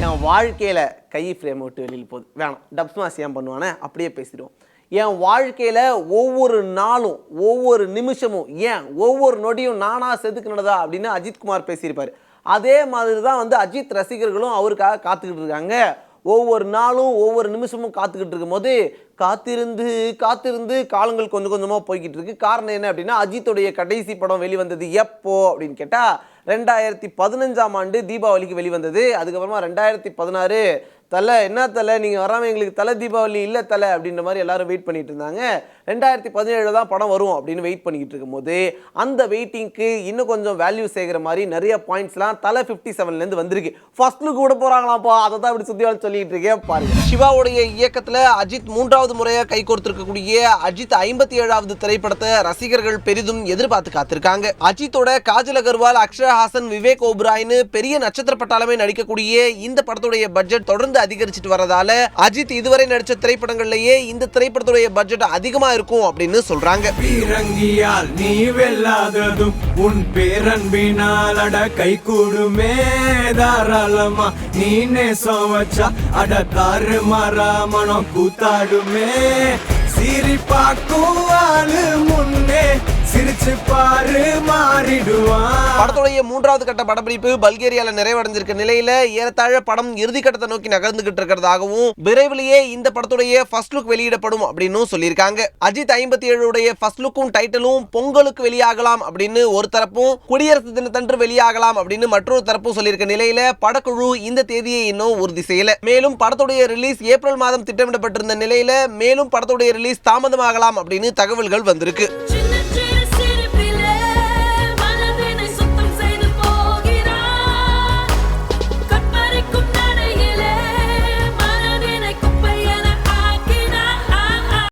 என் வாழ்க்கையில் கை ஃப்ரேம் விட்டு வெளியில் போகுது வேணாம் டப்ஸ்மாஸ் ஏன் பண்ணுவானே அப்படியே பேசிடுவோம். என் வாழ்க்கையில் ஒவ்வொரு நாளும் ஒவ்வொரு நிமிஷமும் ஏன் ஒவ்வொரு நொடியும் நானாக செதுக்குனதா அப்படின்னு அஜித்குமார் பேசியிருப்பார். அதே மாதிரி தான் அஜித் ரசிகர்களும் அவருக்காக காத்துக்கிட்டு இருக்காங்க. ஒவ்வொரு நாளும் ஒவ்வொரு நிமிஷமும் காத்துக்கிட்டு இருக்கும் போது காத்திருந்து காத்திருந்து காலங்கள் கொஞ்சம் கொஞ்சமாக போய்கிட்டு இருக்கு. காரணம் என்ன அப்படின்னா, அஜித்துடைய கடைசி படம் வெளிவந்தது எப்போ அப்படின்னு கேட்டால் 2015ஆம் ஆண்டு தீபாவளிக்கு வெளிவந்தது. அதுக்கப்புறமா 2016 தலை என்ன தலை நீங்கள் வராமல் எங்களுக்கு தலை தீபாவளி இல்லை தலை அப்படின்ற மாதிரி எல்லாரும் வெயிட் பண்ணிட்டு இருந்தாங்க. 2017 தான் படம் வரும் அப்படின்னு வெயிட் பண்ணிக்கிட்டு இருக்கும்போது அந்த வெயிட்டிங்க்கு இன்னும் கொஞ்சம் வேல்யூ சேர்க்குற மாதிரி நிறைய பாயிண்ட்ஸ்லாம் தலை 57லேருந்து வந்திருக்கு. ஃபர்ஸ்ட் லுக் கூட போகிறாங்களாப்பா, அதை தான் இப்படி சுற்றி சொல்லிக்கிட்டு இருக்கேன் பாருங்க. சிவாவுடைய இயக்கத்தில் அஜித் 3வது முறையாக கை கோர்த்திருக்கக்கூடிய அஜித் 57வது திரைப்படத்தை ரசிகர்கள் பெரிதும் எதிர்பார்த்து காத்திருக்காங்க. அஜித்தோட காஜல் அகர்வால், அக்ஷரா ஹாசன், விவேக் ஓபராய்னு பெரிய நட்சத்திர பட்டாளமே நடிக்கக்கூடிய இந்த படத்துடைய பட்ஜெட் தொடர்ந்து அதிகரிச்சிட்டு வரதால அஜித் இதுவரை நடிச்ச திரைப்படங்கள்லயே இந்த திரைப்படத்துடைய பட்ஜெட் அதிகமா இருக்கும் அப்படின்னு சொல்றாங்க. பீரங்கியால் நீ வெல்லாததும் உன் பேரன்பினால் அட கை கூடுமே தாராளமா நீ நேசம் வச்சா அட தாறு மாறா மனம் கூத்தாடுமே சிரிப்பாக்கும் ஆளு முன்னே சிரிச்சு பாரு மாறிடுவான். படத்துடைய 3வது கட்ட படப்பிடிப்பு பல்கேரியால நிறைவடைஞ்சிருக்க நிலையில ஏறத்தாழ படம் இறுதி கட்டத்தை நோக்கி நகர்ந்துகிட்டு இருக்கிறதாகவும் விரைவிலேயே இந்த படத்துடைய ஃபர்ஸ்ட் லுக் வெளியிடப்படும் அப்படின்னு சொல்லியிருக்காங்க. அஜித் 57 உடைய ஃபர்ஸ்ட் லுக்கும் டைட்டிலும் பொங்கலுக்கு வெளியாகலாம் அப்படின்னு ஒரு தரப்பும், குடியரசு தினத்தன்று வெளியாகலாம் அப்படின்னு மற்றொரு தரப்பும் சொல்லியிருக்க நிலையில படக்குழு இந்த தேதியை இன்னும் உறுதி செய்யல. மேலும் படத்துடைய ரிலீஸ் ஏப்ரல் மாதம் திட்டமிடப்பட்டிருந்த நிலையில மேலும் படத்துடைய ரிலீஸ் தாமதமாகலாம் அப்படின்னு தகவல்கள் வந்திருக்கு.